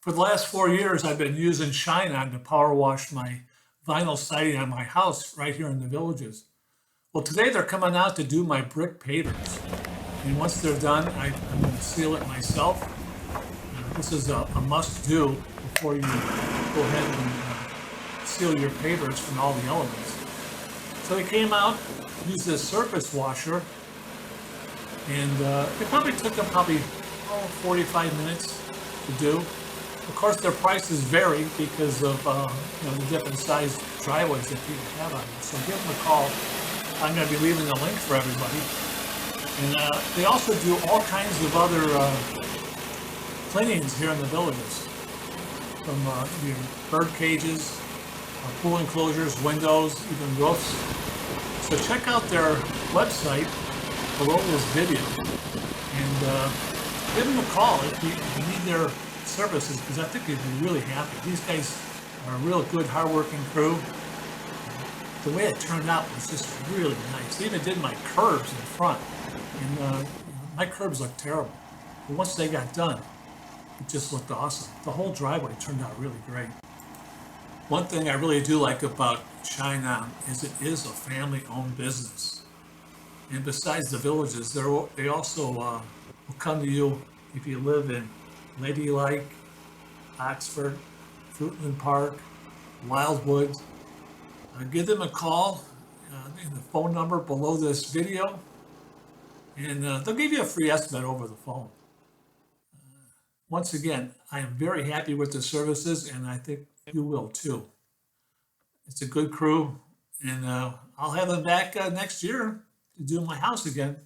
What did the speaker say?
For the last 4 years, I've been using Shine-On to power wash my vinyl siding on my house right here in the Villages. Well, today they're coming out to do my brick pavers. And once they're done, I'm going to seal it myself. This is a must-do before you go ahead and seal your pavers from all the elements. So they came out, used this surface washer, and it probably took them 45 minutes to do. Of course, their prices vary because of the different size driveways that people have on it. So give them a call. I'm going to be leaving a link for everybody. And they also do all kinds of other cleanings here in the Villages, from your bird cages, pool enclosures, windows, even roofs. So check out their website below this video and give them a call if you need their services, because I think you'd be really happy. These guys are a real good, hard-working crew. The way it turned out was just really nice. They even did my curbs in front, and my curbs looked terrible. But once they got done, it just looked awesome. The whole driveway turned out really great. One thing I really do like about Shine-On is it is a family-owned business. And besides the Villages, they also will come to you if you live in Ladylike, Oxford, Fruitland Park, Wildwood. Give them a call in the phone number below this video, and they'll give you a free estimate over the phone. Once again, I am very happy with the services, and I think you will too. It's a good crew, and I'll have them back next year to do my house again.